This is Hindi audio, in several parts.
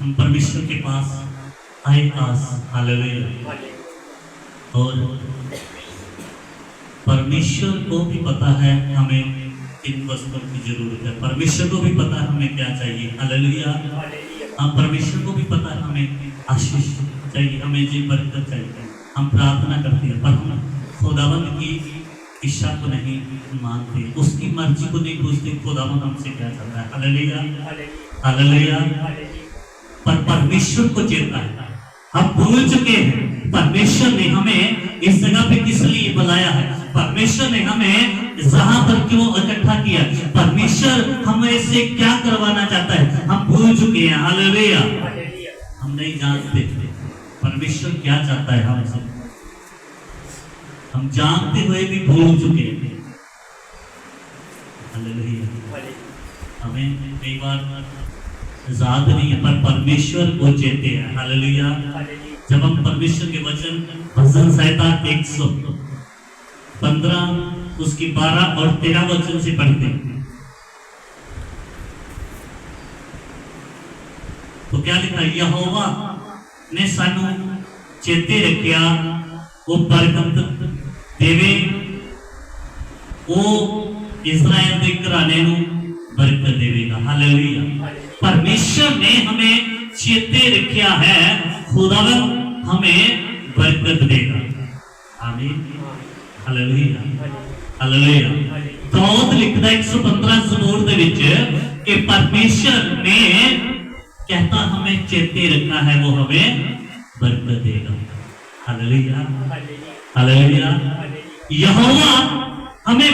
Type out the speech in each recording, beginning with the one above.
हम परमेश्वर के पास आए पास, हालेलुया। और परमेश्वर को भी पता है हमें किन वस्तुओं की जरूरत है, परमेश्वर को भी पता है हमें क्या चाहिए, हालेलुया। हम परमेश्वर को भी पता है हमें आशीष चाहिए, हमें जी बरकत चाहिए। हम प्रार्थना करते हैं पर हम खुदावंद की इच्छा को नहीं मानते, उसकी मर्जी को नहीं पूछते, खुदावंद हमसे क्या चाह रहा है, हालेलुया हालेलुया। पर परमेश्वर को चेता है, हम भूल चुके हैं परमेश्वर ने हमें इस जगह पे किस लिए बुलाया है, परमेश्वर ने हमें जहां पर क्यों इकट्ठा किया, परमेश्वर हमें से क्या करवाना चाहता है, हम भूल चुके हैं, हालेलुया। हम नहीं जानते परमेश्वर क्या चाहता है हमसे, हम जानते हुए भी भूल चुके हैं, हालेलुया। हमें कई बार याद नहीं है पर परमेश्वर को चेते हैं, हालेलुया। जब हम परमेश्वर के वचन भजन संहिता 115 उसकी 12 और 13 वचन से पढ़ते हैं तो क्या लिखा, यहोवा ने सानू चेते रखिया वो बरकत देवे, वो इस्राएल के घराने नू बरकत देवेगा, हालेलुया। परमेश्वर ने हमें चेते रखिया है, खुदावंद हमें बरकत देगा, आमीन, हालेलुया हालेलुया। दाऊद लिखदा 115 ज़बूर दे विच कि परमेश्वर ने कहता हमें चेते रखा है, वो हमें बरकत देगा, हालेलुया हालेलुया। यहोवा हमें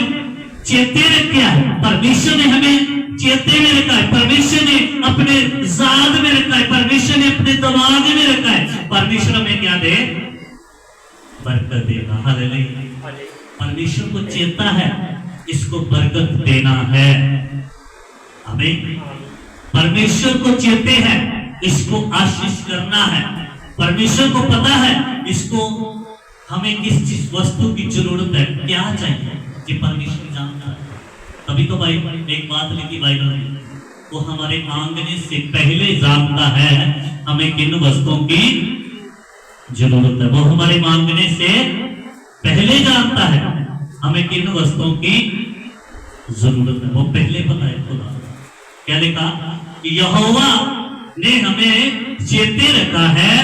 चेते रखा है, परमेश्वर ने हमें चेते में रखा है, परमेश्वर ने अपने याद में रखा है, परमेश्वर ने अपने दिमाग में रखा है, परमेश्वर हमें क्या दे, बरकत देगा, हालेलुया। परमेश्वर को चेता है इसको बरकत देना है, हमें परमेश्वर को चेते हैं इसको आशीष करना है, परमेश्वर को पता है इसको हमें किस चीज वस्तु की जरूरत है, क्या चाहिए, ये परमेश्वर जानता है। तभी तो भाई एक बात लिखी बाइबल में, वो हमारे मांगने से पहले जानता है हमें किन वस्तुओं की जरूरत है, वो हमारे मांगने से पहले जानता है हमें किन वस्तुओं की जरूरत है, वो पहले पता है खुदा। क्या लिखा, यहोवा ने हमें चेते रखा है,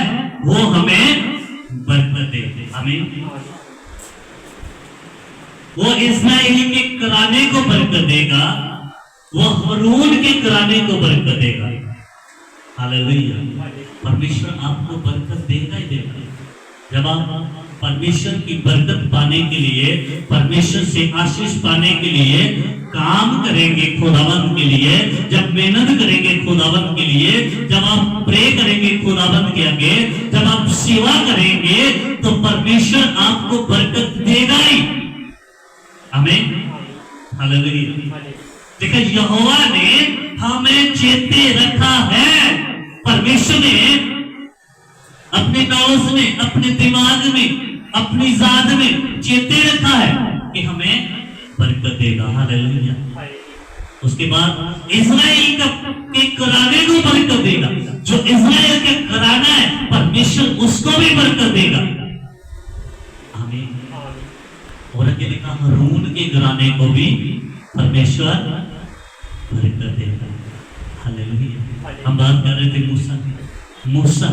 वो हमें बरकत दे, आमीन। वो इस्राएली के घराने को बरकत देगा, वो हारून के घराने को बरकत देगा, हालेलुया। परमेश्वर आपको बरकत देगा ही देगा। जब आप परमेश्वर की बरकत पाने के लिए, परमेश्वर से आशीष पाने के लिए काम करेंगे खुदावंद के लिए, जब मेहनत करेंगे खुदावंद के लिए, जब आप प्रे करेंगे खुदावंद के आगे, जब आप सेवा करेंगे तो परमेश्वर आपको बरकत देगा ही, आमीन, हालेलुया। देखिए यहोवा ने हमें चेते रखा है, परमेश्वर ने अपने नौस में, अपने दिमाग में, अपनी जात में चेते रखा है कि हमें बरकत देगा, हालेलुया। उसके बाद इस्राएल के घराने को बरकत देगा, जो इस्राएल का घराना है परमेश्वर उसको भी बरकत देगा, आमीन। और आगे लिखा हारून के घराने को भी परमेश्वर बरकत देगा, हालेलुया। हम बात कर रहे थे मूसा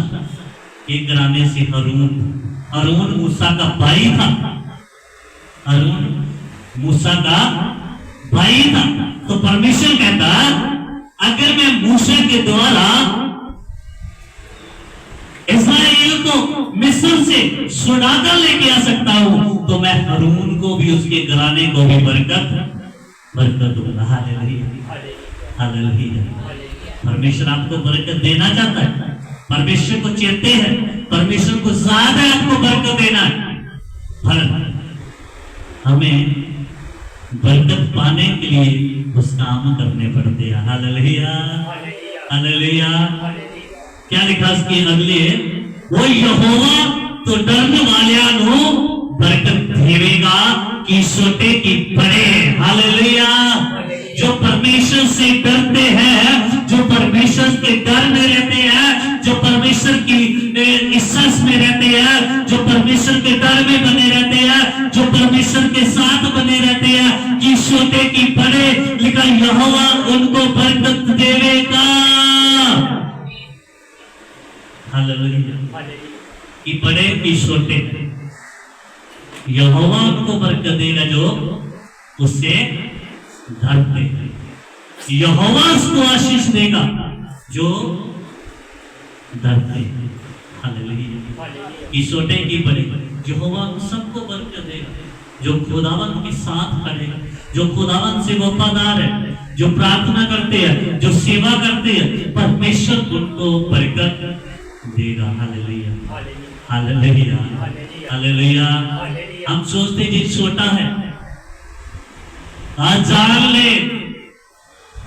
के घराने से हारून मूसा का भाई था, हारून मूसा का भाई था। तो परमेश्वर कहता अगर मैं मूसा के द्वारा इस्राएल को मिस्र से छुड़ाकर लेके आ सकता हूं तो मैं हारून को भी, उसके घराने को भी बरकत दूंगा, हालेलुया हालेलुया। परमेश्वर आपको बरकत देना चाहता है, परमेश्वर को चेते हैं, परमेश्वर को ज्यादा आपको बरकत देना है, पर हमें बरकत पाने के लिए कुछ काम करने पड़ते हैं, हालेलुया हालेलुया। क्या लिखा इसके अगले, वो यहोवा तो डरने वालियां नु बरकत देवेगा कि छोटे की बड़े, हालेलुया। जो परमेश्वर से डरते हैं, जो परमेश्वर के डर में रहते हैं, घर में बने रहते हैं, जो परमेश्वर के साथ बने रहते हैं, कि छोटे की बड़े, लिखा यहोवा उनको बरकत देवेगा। हालेलुया। कि बड़े की छोटे, यहोवा उनको बरकत देगा जो उससे डरते हैं। यहोवा उसको आशीष देगा जो डरते हैं। हालेलुया। कि छोटे की बड़े, यहोवा सबको बरकत देगा जो खुदावन के साथ खड़ेगा, जो खुदावन से वफादार है, जो प्रार्थना करते हैं, जो सेवा करते हैं, परमेश्वर उनको बरकत देगा। हालेलुया। हालेलुया। हालेलुया। हम सोचते जी छोटा है, आज जान ले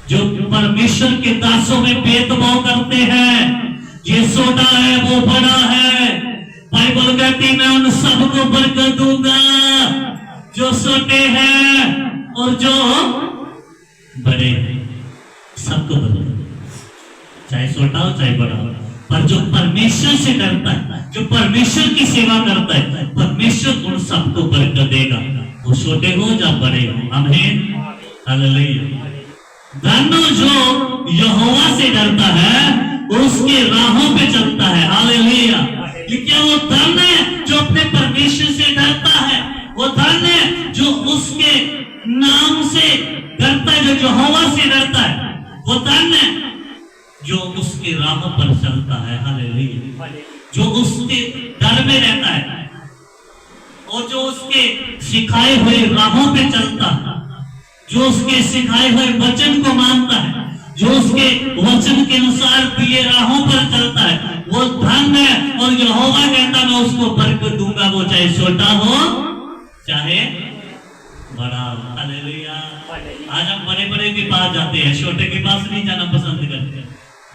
जो परमेश्वर के दासों में भेदभाव करते हैं, ये छोटा है वो बड़ा है, बाइबल कहती मैं उन सबको बरकत दूंगा जो छोटे हैं और जो बड़े हैं, सबको बरकत, चाहे छोटा हो चाहे बड़ा हो। पर जो परमेश्वर से डरता है, जो परमेश्वर की सेवा करता है, परमेश्वर उन सबको बरकत देगा, वो छोटे हो या बड़े हो। आमीन। हालेलुया। धन्य जो यहोवा से डरता है, उसके राहों पे चलता है। हालेलुया। लेकिन वो धन्य है जो अपने परमेश्वर से डरता है, वो धन्य है जो उसके नाम से डरता है, जो यहोवा से डरता है, वो धन्य है जो उसके राहों पर चलता है। हालेलुया। जो उसके डर में रहता है और जो उसके सिखाए हुए राहों पे चलता है, जो उसके सिखाए हुए वचन को मानता है, जो उसके वचन के अनुसार दिए राहों पर चलता है, वो धन्य है। और यहोवा कहता मैं उसको बरकत दूंगा, वो चाहे छोटा हो चाहे बड़ा हो। हालेलुया। आज हम बड़े बड़े के पास जाते हैं, छोटे के पास नहीं जाना पसंद करते।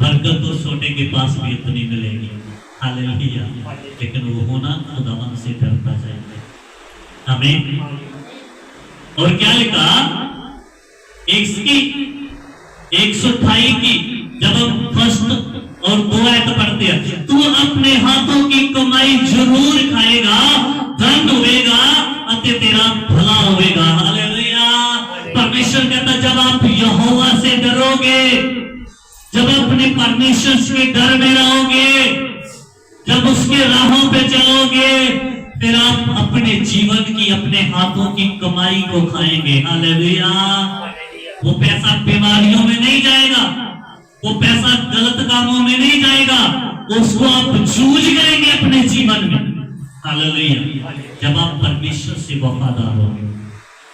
बरकत तो छोटे के पास भी इतनी मिलेगी। हालेलुया। लेकिन वो होना खुदावन से डरना चाहिए। आमीन। और क्या लिखा 128 की जब हम फर्स्ट और 2 आयत पढ़ते हैं, तू अपने हाथों की कमाई जरूर खाएगा, धन होएगा अति तेरा भला होएगा। हालेलुया। परमेश्वर कहता जब आप यहोवा से डरोगे, जब अपने परमेश्वर के डर में रहोगे, जब उसके राहों पे चलोगे, फिर आप अपने जीवन की, अपने हाथों की कमाई को खाएंगे। हालेलुया। वो पैसा बीमारियों में नहीं जाएगा, वो पैसा गलत कामों में नहीं जाएगा, उसको आप जूझ करेंगे अपने जीवन में। हालेलुया। जब आप परमेश्वर से वफादार होंगे,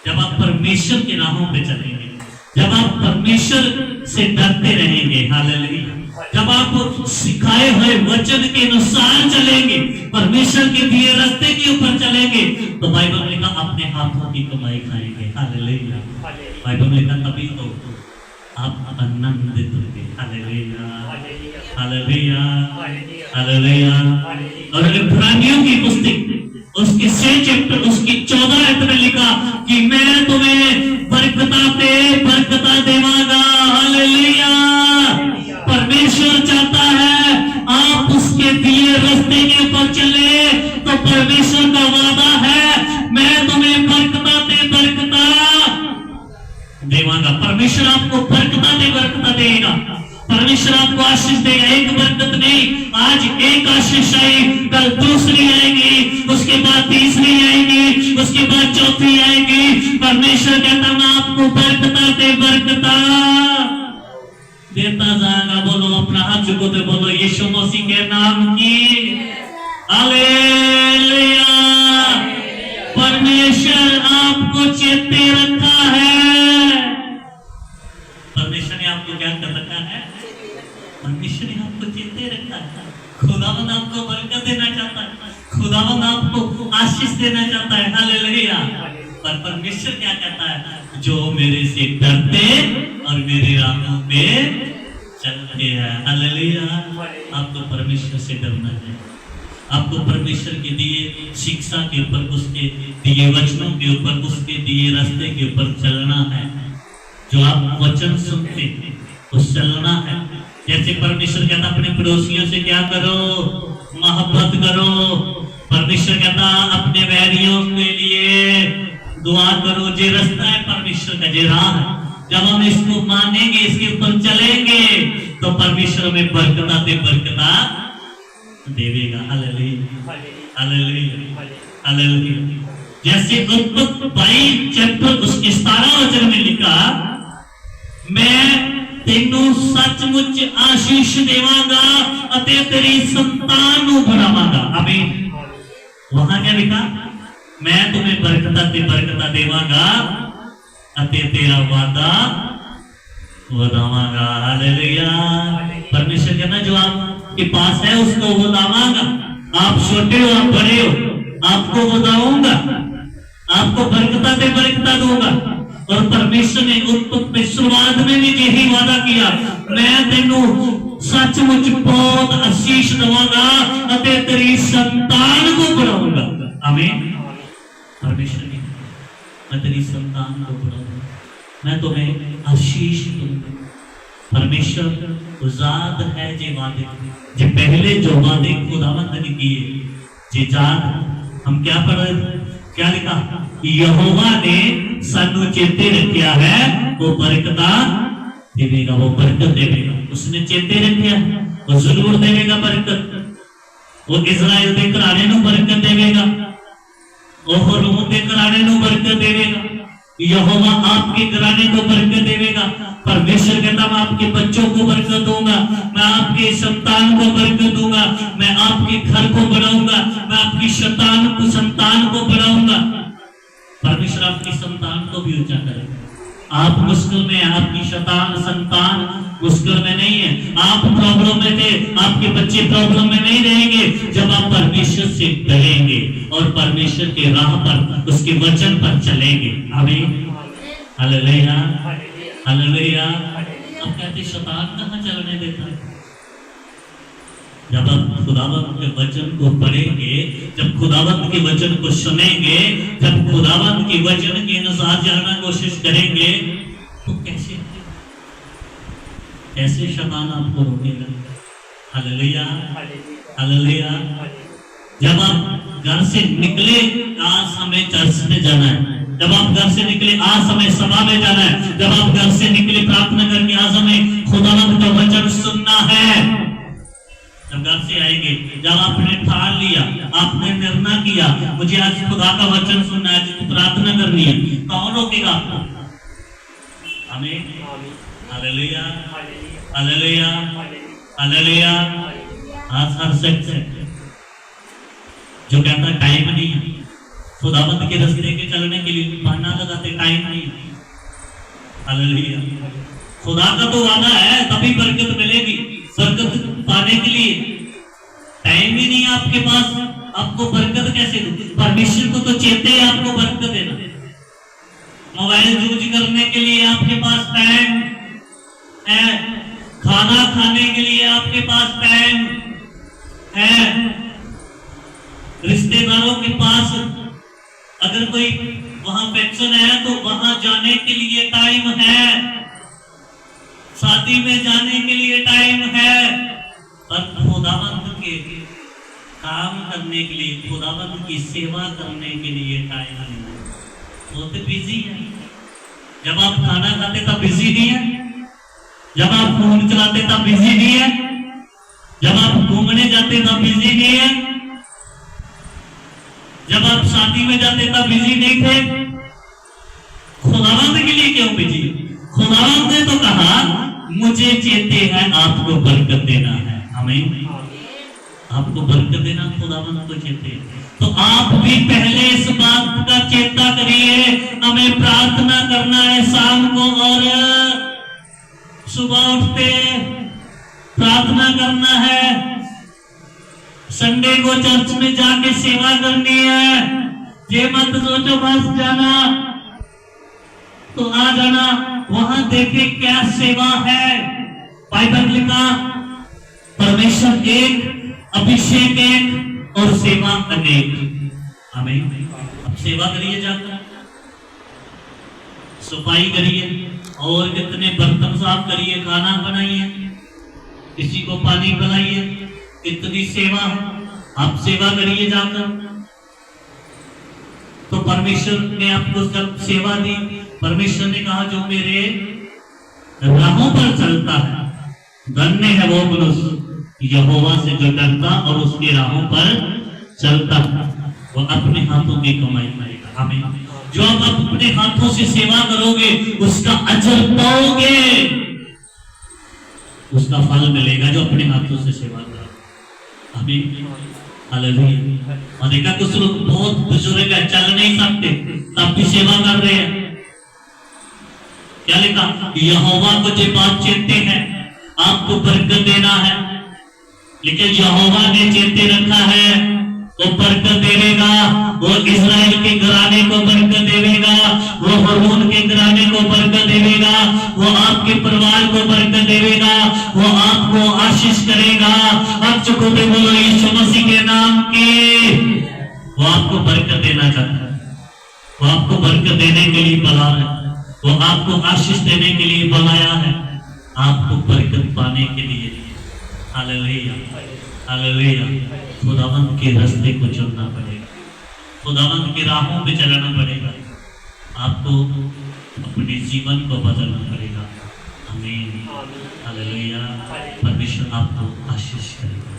जब आप परमेश्वर के राहों पे चलेंगे, जब आप परमेश्वर से डरते रहेंगे। हालेलुया। जब आप सिखाए हुए वचन के अनुसार चलेंगे, परमेश्वर के दिए रास्ते के ऊपर चलेंगे, तो बाइबल में लिखा अपने हाथों की कमाई खाएंगे। हालेलुया। बाइबल में लिखा तभी तो आप आनंदित होंगे। हालेलुया। हालेलुया। हालेलुया। और इब्रानियों की पुस्तक उसके 6 चैप्टर उसकी 14 आयत में लिखा कि मैं तुम्हें बरकता देवागा। हालेलुया। परमेश्वर चाहता है आप उसके दिए रास्ते के ऊपर चले, तो परमेश्वर का वादा है मैं तुम्हें बरकता देवागा। परमेश्वर आपको बरकता देगा, परमेश्वर आपको आशीष देगा। एक बरकत नहीं, आज एक आशीष आई, कल दूसरी आएगी, उसके बाद तीसरी आएगी, उसके बाद चौथी आएगी। परमेश्वर कहता मैं आपको बरकता देता जाएगा। बोलो अपना हाथ झुकोते बोलो यीशु मसीह के नाम की हालेलुया। परमेश्वर आपको चेते रखा है। परमेश्वर ने आपको क्या कर रखा है? परमेश्वर ने आपको चेते रखा है। खुदावंद आपको बरकत देना चाहता है, खुदावंद आपको आशीष देना चाहता है। हालेलुया। पर परमेश्वर क्या कहता है? जो मेरे से डरते और मेरे राहों पे चलते हैं। हालेलुया। आपको परमेश्वर से डरना है, आपको परमेश्वर के दिए शिक्षा के ऊपर, उसके दिए वचनों के ऊपर, उसके दिए रास्ते के ऊपर चलना है। जो आप वचन सुनते उस चलना है। जैसे परमेश्वर कहता अपने पड़ोसियों से क्या करो? मोहब्बत करो। परमेश्वर कहता अपने वैरियों के लिए दुआ करो। जे रास्ता है परमेश्वर का, जे राह है, जब हम इसको मानेंगे, इसके ऊपर चलेंगे तो परमेश्वर हमें बरकता दे बरकता देवेगा। हालेलुया हालेलुया हालेलुया। जैसे उत्पत्ति 22 चैप्टर उसके 17 वचन में लिखा, मैं तेनू सचमुच आशीष देवांगा अते तेरी संतान को बढ़ावांगा। आमीन। वहां क्या लिखा? मैं तुम्हें बरकता देवांगा अते तेरा वादा बढ़ावांगा। हालेलुया। परमेश्वर कहना जो आपके पास है उसको बढ़ावांगा। आप छोटे हो, आप बड़े हो, आपको बढ़ाऊंगा, आपको बरकता दूंगा। और परमेश्वर ने उत्पत्ति में शुरुआत में भी यही वादा किया, मैं तेनू सचमुच बहुत आशीष दूंगा अते तेरी संतान को बढ़ाऊंगा। आमीन। परमेश्वर ने मैं तेरी संतान को बढ़ाऊंगा, मैं तुम्हें आशीष दूंगा। परमेश्वर उजाद है जे वादे, जे पहले जो वादे खुदावंद ने किए, जे जान हम क्या पढ़ रहे थे, क्या लिखा? यहोवा ने सानू चेते रखा है, वो बरकता देवेगा, वो बरकत देवेगा। उसने चेते रखा, वो जरूर देवेगा बरकत। वो इजराइल के घराने नू बरकत देवेगा, वो रूह के घराने नू बरकत देवेगा। यहोवा आपके घराने को बरकत देवेगा। परमेश्वर कहता मैं आपके बच्चों को बरकत दूंगा, मैं आपके संतान को बरकत दूंगा, मैं आपके घर को बढ़ाऊंगा, मैं आपकी संतान को बढ़ाऊंगा। परमेश्वर आपकी संतान को भी ऊंचा करेगा। आप मुश्किल में, आपकी संतान मुश्किल में नहीं है। आप प्रॉब्लम में थे, आपके बच्चे प्रॉब्लम में नहीं रहेंगे जब आप परमेश्वर से डरेंगे और परमेश्वर के राह पर, उसके वचन पर चलेंगे। आमीन। Hallelujah hallelujah. अब कहते शैतान कहाँ चलने देता है? जब आप खुदावंत के वचन को पढ़ेंगे, जब खुदावंत के वचन को सुनेंगे, जब खुदावंत के वचन के अनुसार जाना कोशिश करेंगे तो कैसे शैतान आपको रोकेगा? Hallelujah hallelujah. जब आप घर से निकले, आज हमें चर्च में जाना है। जब आप घर से निकले, आज हमें सभा में जाना है। जब आप घर से निकले प्रार्थना करके, आज हमें खुदावंत का वचन सुनना है। जब घर से आएंगे, जब आपने ठान लिया, आपने निर्णय किया मुझे आज खुदा का वचन सुनना है, प्रार्थना करनी है, कौन रोकेगा आपको? आमीन। हालेलुया हालेलुया हालेलुया। आज हर शख्स जो कहता है टाइम नहीं है, खुदावंत के रास्ते के चलने के लिए बहाना लगाते, टाइम नहीं। हालेलुया। खुदा का तो वादा है तभी बरकत मिलेगी। बरकत पाने के लिए टाइम ही नहीं है आपके पास, आपको बरकत कैसे दो? परमेश्वर को तो चेते है आपको बरकत देना। मोबाइल यूज करने के लिए आपके पास टाइम है, खाना खाने के लिए आपके पास टाइम है, रिश्तेदारों के पास अगर कोई वहां फंक्शन है तो वहां जाने के लिए टाइम है, शादी में जाने के लिए टाइम है, पर खुदावंत के काम करने के लिए, खुदावंत की सेवा करने के लिए टाइम नहीं है। वो तो बिजी है। जब आप खाना खाते तब बिजी नहीं है, जब आप फोन चलाते तब बिजी नहीं है, जब आप घूमने जाते तब बिजी नहीं है, जब आप शादी में जाते तब बिजी नहीं थे। खुदावंत के लिए क्यों बिजी? खुदावंत ने तो कहा मुझे चेते हैं आपको बरकत देना है। आमीन। आपको बरकत देना खुदावंत को चेते। तो आप भी पहले इस बात का चेता करिए, हमें प्रार्थना करना है शाम को और सुबह उठते प्रार्थना करना है, संडे को चर्च में जाके सेवा करनी है। ये मत सोचो बस जाना तो आ जाना, वहां देखे क्या सेवा है। बाइबल लिखा परमेश्वर एक, अभिषेक एक और सेवा अनेक। आमीन। अब सेवा करिए, जाकर सफाई करिए और कितने बर्तन साफ करिए, खाना बनाइए, किसी को पानी पिलाइए, इतनी सेवा। आप सेवा करिए जाकर। तो परमेश्वर ने आपको जब सेवा दी, परमेश्वर ने कहा जो मेरे राहों पर चलता है, धन्य है वो मनुष्य यहोवा से जो डरता और उसके राहों पर चलता, वो अपने हाथों की कमाई करेगा। हमें जो आप अपने हाथों से सेवा करोगे उसका अजर पाओगे, उसका फल मिलेगा जो अपने हाथों से सेवा करो। हमें हालेलुया। और देखा कुछ लोग बहुत बुजुर्ग है, चल नहीं सकते, तब भी सेवा कर रहे हैं। क्या लिखा? यहोवा को जो बात चेते हैं आपको बरकत देना है, लेकिन यहोवा ने चेते रखा है वो बरकत देगा। वो इस्राएल के घराने को बरकत देगा, वो हारून के घराने को बरकत देगा, वो आपके परिवार को बरकत देगा, वो आपको आशीष करेगा। आप चुको पे बोलो यीशु मसीह के नाम की। वो आपको बरकत देना चाहता है, वो आपको बरकत देने के लिए बुला है, वो आपको आशीष देने के लिए बुलाया है, आपको बरकत पाने के लिए। Hallelujah, hallelujah. खुदावंत के रास्ते को चुनना पड़ेगा, खुदावंत की राहों पे चलना पड़ेगा, आपको अपने जीवन को बदलना पड़ेगा। आमीन, हालेलुया। परमेश्वर आपको आशीष करे।